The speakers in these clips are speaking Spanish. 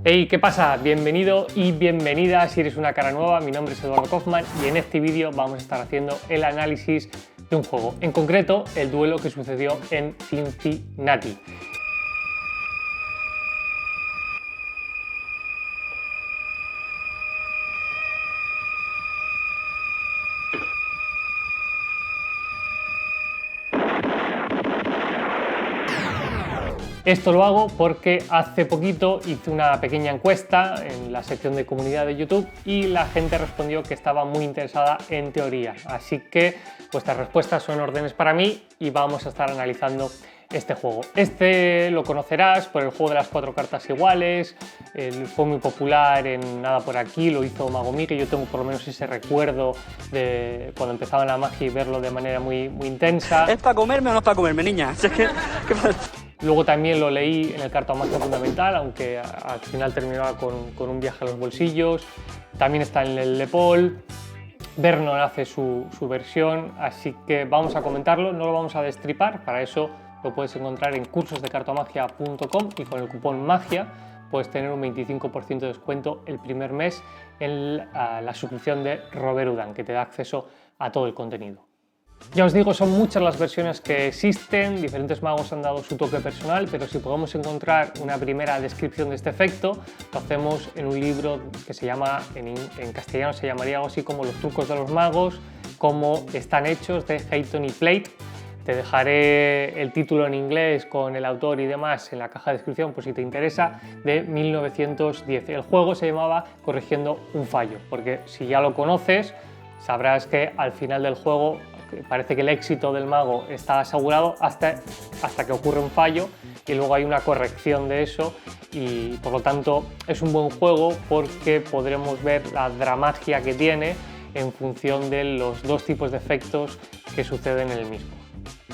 Hey, ¿qué pasa? Bienvenido y bienvenida si eres una cara nueva. Mi nombre es Eduardo Kaufman y en este vídeo vamos a estar haciendo el análisis de un juego, en concreto el duelo que sucedió en Cincinnati. Esto lo hago porque hace poquito hice una pequeña encuesta en la sección de comunidad de YouTube y la gente respondió que estaba muy interesada en teoría. Así que vuestras respuestas son órdenes para mí y vamos a estar analizando este juego. Este lo conocerás por el juego de las 4 cartas iguales, fue muy popular en Nada por Aquí, lo hizo Magomi, que yo tengo por lo menos ese recuerdo de cuando empezaba en la magia y verlo de manera muy intensa. ¿Es para comerme o no es para comerme, niña? Luego también lo leí en el Cartomagia Fundamental, aunque al final terminaba con un viaje a los bolsillos. También está en el Lepol. Vernon hace su versión, así que vamos a comentarlo, no lo vamos a destripar, para eso lo puedes encontrar en cursosdecartomagia.com y con el cupón MAGIA puedes tener un 25% de descuento el primer mes en la suscripción de Robert Houdin, que te da acceso a todo el contenido. Ya os digo, son muchas las versiones que existen, diferentes magos han dado su toque personal, pero si podemos encontrar una primera descripción de este efecto, lo hacemos en un libro que se llama, en castellano se llamaría algo así como Los trucos de los magos, cómo están hechos, de Hayton y Plate. Te dejaré el título en inglés con el autor y demás en la caja de descripción por si te interesa, de 1910. El juego se llamaba Corrigiendo un fallo, porque si ya lo conoces, sabrás que al final del juego parece que el éxito del mago está asegurado hasta que ocurre un fallo y luego hay una corrección de eso y por lo tanto es un buen juego porque podremos ver la dramagia que tiene en función de los dos tipos de efectos que suceden en el mismo.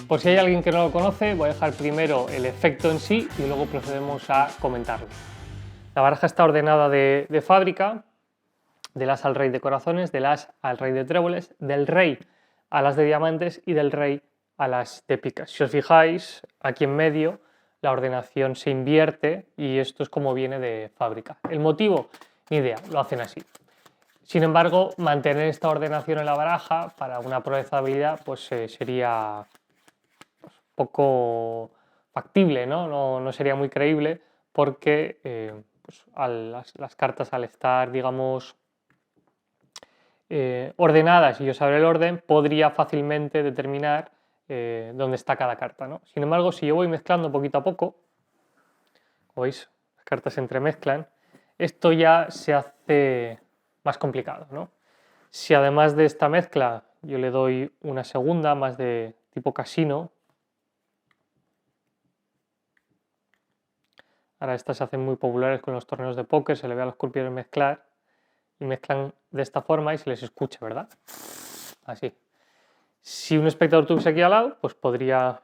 Por si hay alguien que no lo conoce, voy a dejar primero el efecto en sí y luego procedemos a comentarlo. La baraja está ordenada de fábrica, del as al rey de corazones, del as al rey de tréboles, del rey a las de diamantes y del rey a las de picas. Si os fijáis, aquí en medio la ordenación se invierte y esto es como viene de fábrica. ¿El motivo? Ni idea, lo hacen así. Sin embargo, mantener esta ordenación en la baraja para una proeza de habilidad pues, sería poco factible, ¿no? No sería muy creíble porque pues, las cartas al estar, digamos, ordenadas y yo saber el orden, podría fácilmente determinar dónde está cada carta, ¿no? Sin embargo, si yo voy mezclando poquito a poco, como veis, las cartas se entremezclan, esto ya se hace más complicado, ¿no? Si además de esta mezcla yo le doy una segunda más de tipo casino, ahora estas se hacen muy populares con los torneos de póker, se le ve a los croupiers mezclar, y mezclan de esta forma y se les escucha, ¿verdad? Así. Si un espectador tuviese aquí al lado, pues podría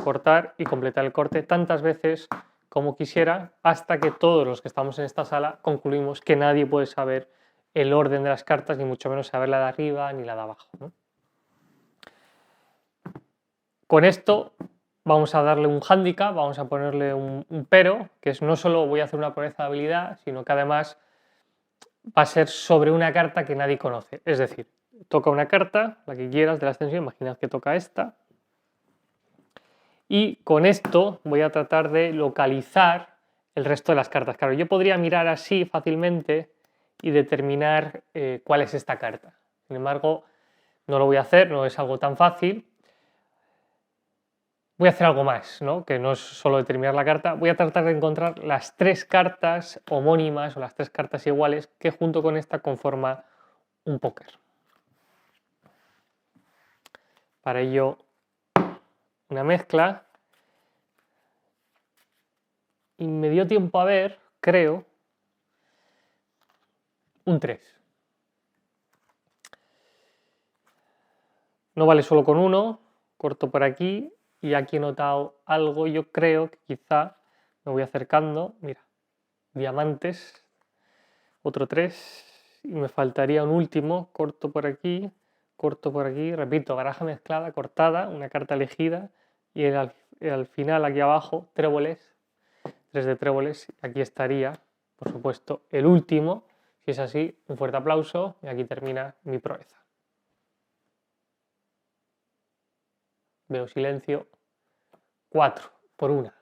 cortar y completar el corte tantas veces como quisiera hasta que todos los que estamos en esta sala concluimos que nadie puede saber el orden de las cartas, ni mucho menos saber la de arriba ni la de abajo, ¿no? Con esto vamos a darle un hándicap, vamos a ponerle un pero, que es no solo voy a hacer una proeza de habilidad, sino que además va a ser sobre una carta que nadie conoce. Es decir, toca una carta, la que quieras de la extensión, imaginad que toca esta. Y con esto voy a tratar de localizar el resto de las cartas. Claro, yo podría mirar así fácilmente y determinar cuál es esta carta. Sin embargo, no lo voy a hacer, no es algo tan fácil. Voy a hacer algo más, ¿no? Que no es solo determinar la carta. Voy a tratar de encontrar las 3 cartas homónimas o las 3 cartas iguales que junto con esta conforman un póker. Para ello, una mezcla. Y me dio tiempo a ver, creo, un 3. No vale solo con uno, corto por aquí. Y aquí he notado algo, yo creo que quizá me voy acercando, mira, diamantes, otro 3 y me faltaría un último, corto por aquí, repito, baraja mezclada, cortada, una carta elegida y al final aquí abajo, tréboles, 3 de tréboles, aquí estaría por supuesto, el último. Si es así, un fuerte aplauso y aquí termina mi proeza. Veo silencio. 4 por 1.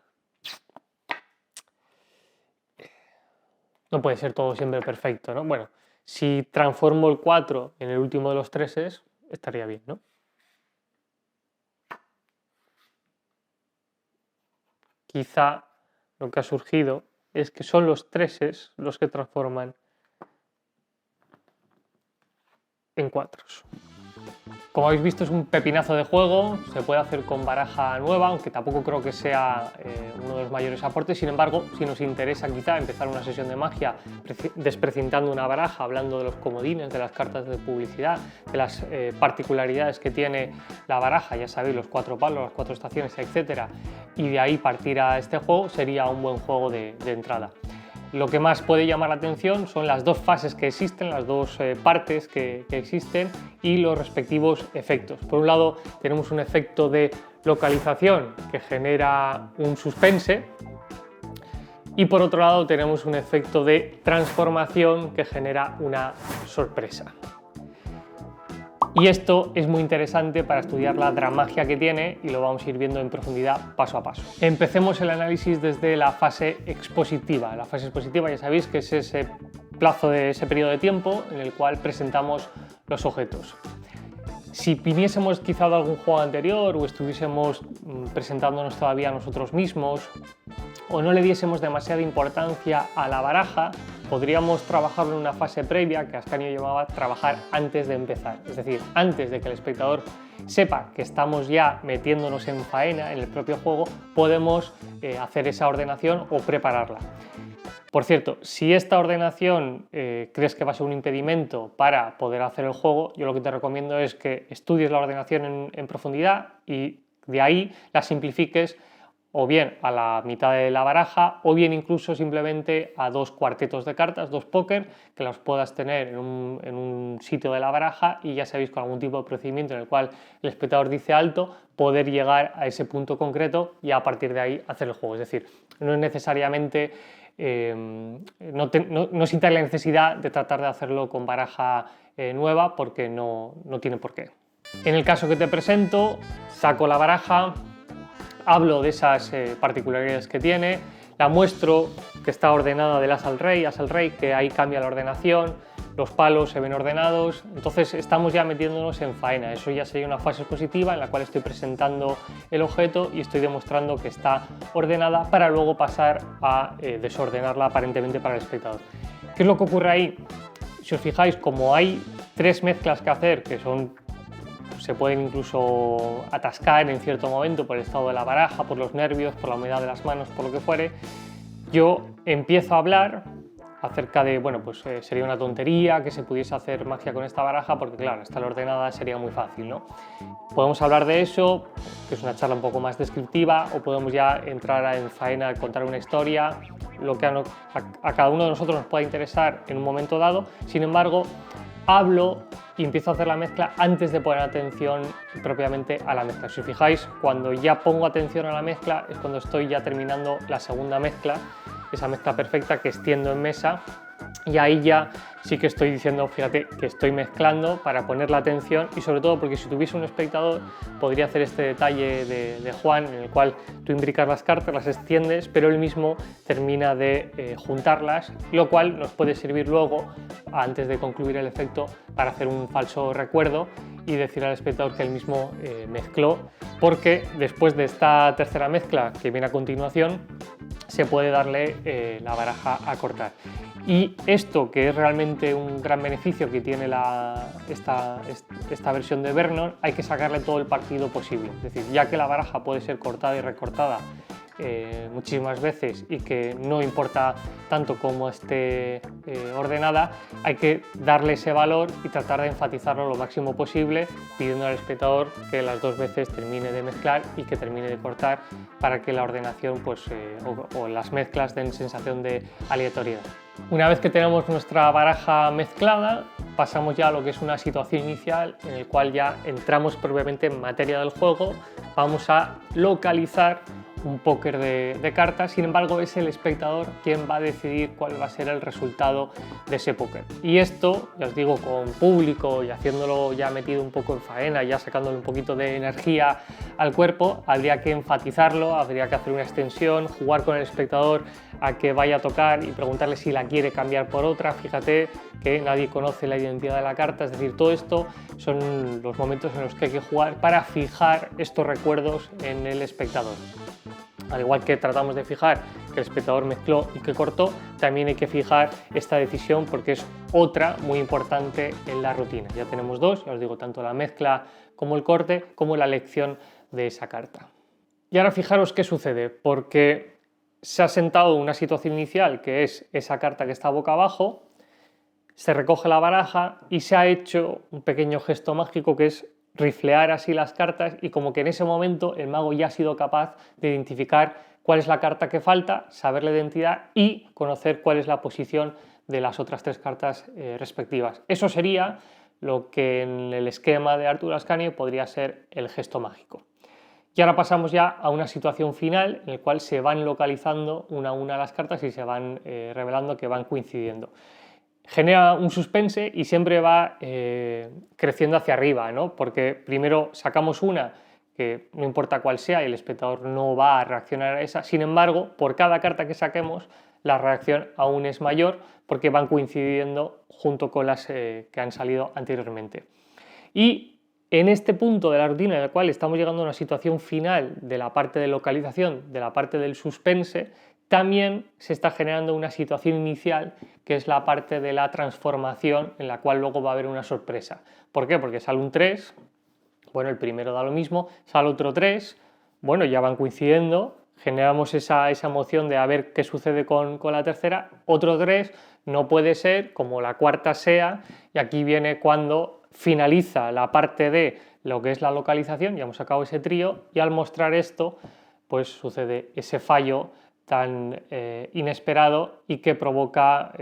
No puede ser todo siempre perfecto, ¿no? Bueno, si transformo el 4 en el último de los 3, estaría bien, ¿no? Quizá lo que ha surgido es que son los 3 los que transforman en 4. Como habéis visto, es un pepinazo de juego, se puede hacer con baraja nueva, aunque tampoco creo que sea uno de los mayores aportes. Sin embargo, si nos interesa quizá empezar una sesión de magia desprecintando una baraja, hablando de los comodines, de las cartas de publicidad, de las particularidades que tiene la baraja, ya sabéis, los 4 palos, las 4 estaciones, etcétera, y de ahí partir a este juego, sería un buen juego de entrada. Lo que más puede llamar la atención son las 2 fases que existen, las 2 partes que existen y los respectivos efectos. Por un lado tenemos un efecto de localización que genera un suspense y por otro lado tenemos un efecto de transformación que genera una sorpresa. Y esto es muy interesante para estudiar la dramagia que tiene y lo vamos a ir viendo en profundidad paso a paso. Empecemos el análisis desde la fase expositiva. La fase expositiva ya sabéis que es ese plazo de ese periodo de tiempo en el cual presentamos los objetos. Si viniésemos quizá de algún juego anterior o estuviésemos presentándonos todavía nosotros mismos o no le diésemos demasiada importancia a la baraja, podríamos trabajarlo en una fase previa que Ascanio llamaba trabajar antes de empezar. Es decir, antes de que el espectador sepa que estamos ya metiéndonos en faena en el propio juego, podemos hacer esa ordenación o prepararla. Por cierto, si esta ordenación crees que va a ser un impedimento para poder hacer el juego, yo lo que te recomiendo es que estudies la ordenación en profundidad y de ahí la simplifiques o bien a la mitad de la baraja o bien incluso simplemente a 2 cuartetos de cartas, 2 póker, que los puedas tener en un sitio de la baraja y ya sabéis, con algún tipo de procedimiento en el cual el espectador dice alto, poder llegar a ese punto concreto y a partir de ahí hacer el juego. Es decir, no es necesariamente no sintáis la necesidad de tratar de hacerlo con baraja nueva porque no tiene por qué. En el caso que te presento, saco la baraja, hablo de esas particularidades que tiene, la muestro que está ordenada del as al rey, que ahí cambia la ordenación, los palos se ven ordenados, entonces estamos ya metiéndonos en faena. Eso ya sería una fase expositiva en la cual estoy presentando el objeto y estoy demostrando que está ordenada para luego pasar a desordenarla aparentemente para el espectador. ¿Qué es lo que ocurre ahí? Si os fijáis, como hay 3 mezclas que hacer, que se pueden incluso atascar en cierto momento por el estado de la baraja, por los nervios, por la humedad de las manos, por lo que fuere, yo empiezo a hablar acerca de, bueno, pues sería una tontería que se pudiese hacer magia con esta baraja porque, claro, estar ordenada sería muy fácil, ¿no? Podemos hablar de eso, que es una charla un poco más descriptiva, o podemos ya entrar en faena, contar una historia, lo que a cada uno de nosotros nos pueda interesar en un momento dado. Sin embargo, hablo y empiezo a hacer la mezcla antes de poner atención propiamente a la mezcla. Si os fijáis, cuando ya pongo atención a la mezcla es cuando estoy ya terminando la segunda mezcla, esa mezcla perfecta que extiendo en mesa, y ahí ya sí que estoy diciendo, fíjate, que estoy mezclando para poner la atención y sobre todo porque si tuviese un espectador podría hacer este detalle de Juan en el cual tú imbricas las cartas, las extiendes, pero él mismo termina de juntarlas, lo cual nos puede servir luego, antes de concluir el efecto, para hacer un falso recuerdo y decir al espectador que él mismo mezcló, porque después de esta tercera mezcla que viene a continuación se puede darle la baraja a cortar. Y esto, que es realmente un gran beneficio que tiene esta versión de Vernon, hay que sacarle todo el partido posible. Es decir, ya que la baraja puede ser cortada y recortada muchísimas veces y que no importa tanto como esté ordenada, hay que darle ese valor y tratar de enfatizarlo lo máximo posible, pidiendo al espectador que las 2 veces termine de mezclar y que termine de cortar para que la ordenación o las mezclas den sensación de aleatoriedad. Una vez que tenemos nuestra baraja mezclada, pasamos ya a lo que es una situación inicial en el cual ya entramos propiamente en materia del juego. Vamos a localizar un póker de cartas, sin embargo es el espectador quien va a decidir cuál va a ser el resultado de ese póker. Y esto, ya os digo, con público y haciéndolo ya metido un poco en faena, ya sacándole un poquito de energía al cuerpo, habría que enfatizarlo, habría que hacer una extensión, jugar con el espectador a que vaya a tocar y preguntarle si la quiere cambiar por otra. Fíjate que nadie conoce la identidad de la carta, es decir, todo esto son los momentos en los que hay que jugar para fijar estos recuerdos en el espectador. Al igual que tratamos de fijar que el espectador mezcló y que cortó, también hay que fijar esta decisión porque es otra muy importante en la rutina. Ya tenemos dos, ya os digo, tanto la mezcla como el corte, como la elección de esa carta. Y ahora fijaros qué sucede, porque se ha sentado una situación inicial, que es esa carta que está boca abajo, se recoge la baraja y se ha hecho un pequeño gesto mágico que es riflear así las cartas, y como que en ese momento el mago ya ha sido capaz de identificar cuál es la carta que falta, saber la identidad y conocer cuál es la posición de las otras tres cartas respectivas. Eso sería lo que en el esquema de Arthur Ascani podría ser el gesto mágico. Y ahora pasamos ya a una situación final en la cual se van localizando una a una las cartas y se van revelando que van coincidiendo. Genera un suspense y siempre va creciendo hacia arriba, ¿no? Porque primero sacamos una que no importa cuál sea y el espectador no va a reaccionar a esa. Sin embargo, por cada carta que saquemos, la reacción aún es mayor porque van coincidiendo junto con las que han salido anteriormente. Y en este punto de la rutina en el cual estamos llegando a una situación final de la parte de localización, de la parte del suspense, también se está generando una situación inicial que es la parte de la transformación, en la cual luego va a haber una sorpresa. ¿Por qué? Porque sale un 3, bueno, el primero da lo mismo, sale otro 3, bueno, ya van coincidiendo, generamos esa emoción de a ver qué sucede con la tercera, otro 3, no puede ser, como la cuarta sea, y aquí viene cuando finaliza la parte de lo que es la localización, ya hemos sacado ese trío, y al mostrar esto, pues sucede ese fallo tan inesperado y que provoca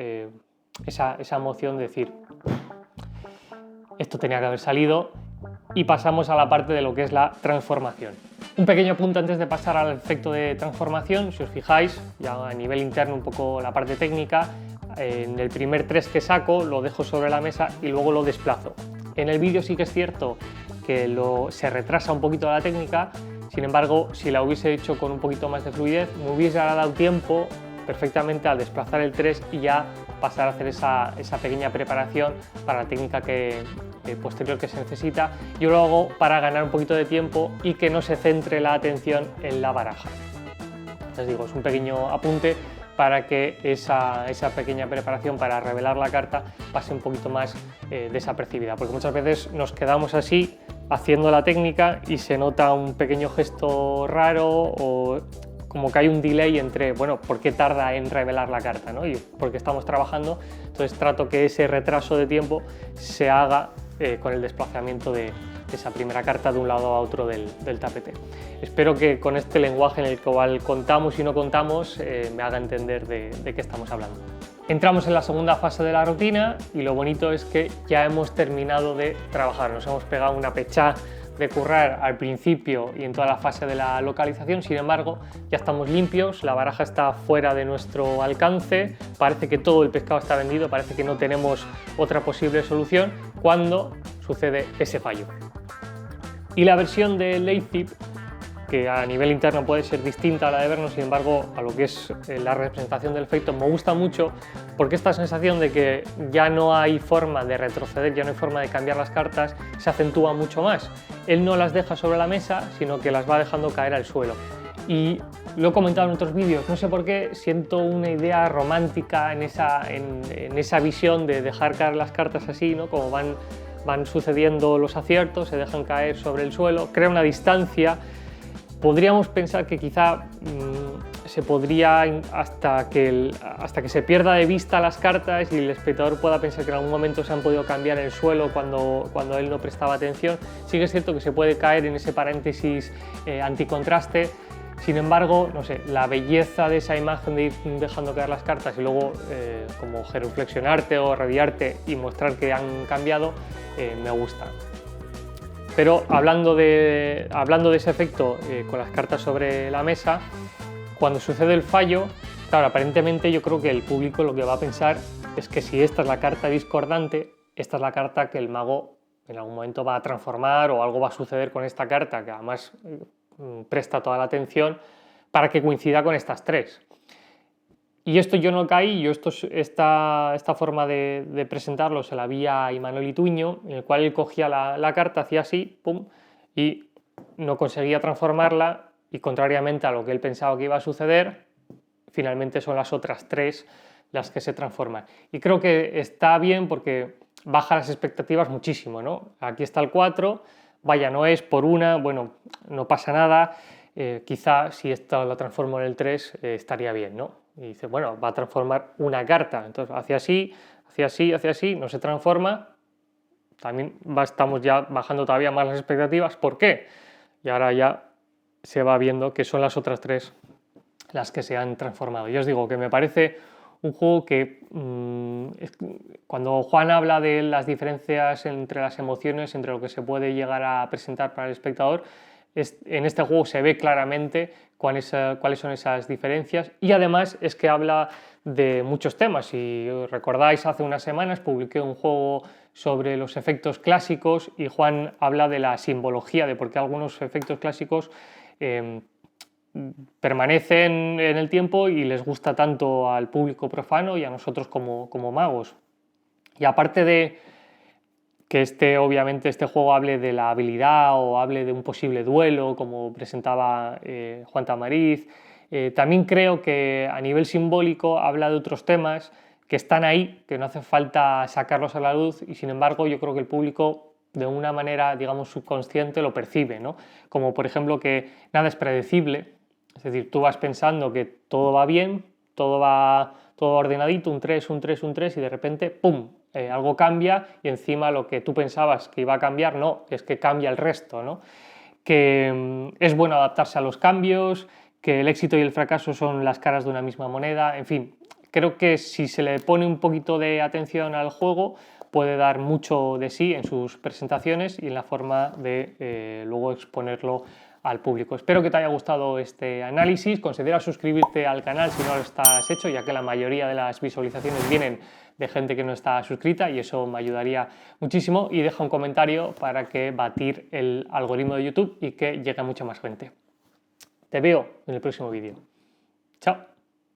esa emoción de decir esto tenía que haber salido, y pasamos a la parte de lo que es la transformación. Un pequeño punto antes de pasar al efecto de transformación, si os fijáis, ya a nivel interno un poco la parte técnica, en el primer 3 que saco lo dejo sobre la mesa y luego lo desplazo. En el vídeo sí que es cierto que se retrasa un poquito la técnica. Sin embargo, si la hubiese hecho con un poquito más de fluidez, me hubiese dado tiempo perfectamente a desplazar el 3 y ya pasar a hacer esa pequeña preparación para la técnica posterior que se necesita. Yo lo hago para ganar un poquito de tiempo y que no se centre la atención en la baraja. Les digo, es un pequeño apunte para que esa pequeña preparación para revelar la carta pase un poquito más desapercibida, porque muchas veces nos quedamos así haciendo la técnica y se nota un pequeño gesto raro o como que hay un delay entre, bueno, ¿por qué tarda en revelar la carta, ¿no? Y porque estamos trabajando, entonces trato que ese retraso de tiempo se haga con el desplazamiento de esa primera carta de un lado a otro del tapete. Espero que con este lenguaje en el cual contamos y no contamos me haga entender de qué estamos hablando. Entramos en la segunda fase de la rutina y lo bonito es que ya hemos terminado de trabajar, nos hemos pegado una pechá de currar al principio y en toda la fase de la localización. Sin embargo, ya estamos limpios, la baraja está fuera de nuestro alcance, parece que todo el pescado está vendido, parece que no tenemos otra posible solución cuando sucede ese fallo. Y la versión de Leipzig, que a nivel interno puede ser distinta a la de Verno, sin embargo, a lo que es la representación del efecto, me gusta mucho porque esta sensación de que ya no hay forma de retroceder, ya no hay forma de cambiar las cartas, se acentúa mucho más. Él no las deja sobre la mesa, sino que las va dejando caer al suelo. Y lo he comentado en otros vídeos, no sé por qué siento una idea romántica en esa visión de dejar caer las cartas así, ¿no? Como van sucediendo los aciertos, se dejan caer sobre el suelo, crea una distancia. Podríamos pensar que quizá se podría, hasta que se pierda de vista las cartas y el espectador pueda pensar que en algún momento se han podido cambiar en el suelo cuando él no prestaba atención. Sí que es cierto que se puede caer en ese paréntesis anticontraste. Sin embargo, no sé, la belleza de esa imagen de ir dejando caer las cartas y luego como genuflexionarte o radiarte y mostrar que han cambiado, me gusta. Pero hablando de ese efecto con las cartas sobre la mesa, cuando sucede el fallo, claro, aparentemente yo creo que el público lo que va a pensar es que si esta es la carta discordante, esta es la carta que el mago en algún momento va a transformar o algo va a suceder con esta carta, que además presta toda la atención para que coincida con estas tres. Y esto yo no caí, esta forma de presentarlo se la vi a Imanol Ituño, en el cual él cogía la carta, hacía así, pum, y no conseguía transformarla, y contrariamente a lo que él pensaba que iba a suceder, finalmente son las otras tres las que se transforman. Y creo que está bien porque baja las expectativas muchísimo, ¿no? Aquí está el 4, vaya, no es por una, bueno, no pasa nada, quizá si esto lo transformo en el 3 estaría bien, ¿no? Y dice, bueno, va a transformar una carta, entonces hace así, hace así, hace así, no se transforma, también estamos ya bajando todavía más las expectativas. ¿Por qué? Y ahora ya se va viendo que son las otras tres las que se han transformado. Yo os digo que me parece un juego que cuando Juan habla de las diferencias entre las emociones, entre lo que se puede llegar a presentar para el espectador, en este juego se ve claramente cuáles son esas diferencias, y además es que habla de muchos temas. Si os recordáis, hace unas semanas publiqué un juego sobre los efectos clásicos y Juan habla de la simbología, de por qué algunos efectos clásicos permanecen en el tiempo y les gusta tanto al público profano y a nosotros como magos. Y aparte de que obviamente este juego hable de la habilidad o hable de un posible duelo, como presentaba Juan Tamariz, también creo que a nivel simbólico habla de otros temas que están ahí, que no hace falta sacarlos a la luz, y sin embargo yo creo que el público de una manera, digamos, subconsciente lo percibe, ¿no? Como por ejemplo que nada es predecible, es decir, tú vas pensando que todo va bien, todo ordenadito, un 3, un 3, un 3, y de repente, ¡pum!, algo cambia, y encima lo que tú pensabas que iba a cambiar, no, es que cambia el resto, ¿no? Que es bueno adaptarse a los cambios, que el éxito y el fracaso son las caras de una misma moneda, en fin, creo que si se le pone un poquito de atención al juego, puede dar mucho de sí en sus presentaciones y en la forma de luego exponerlo al público. Espero que te haya gustado este análisis. Considera suscribirte al canal si no lo estás hecho, ya que la mayoría de las visualizaciones vienen de gente que no está suscrita, y eso me ayudaría muchísimo. Y deja un comentario para que batir el algoritmo de YouTube y que llegue a mucha más gente. Te veo en el próximo vídeo. Chao.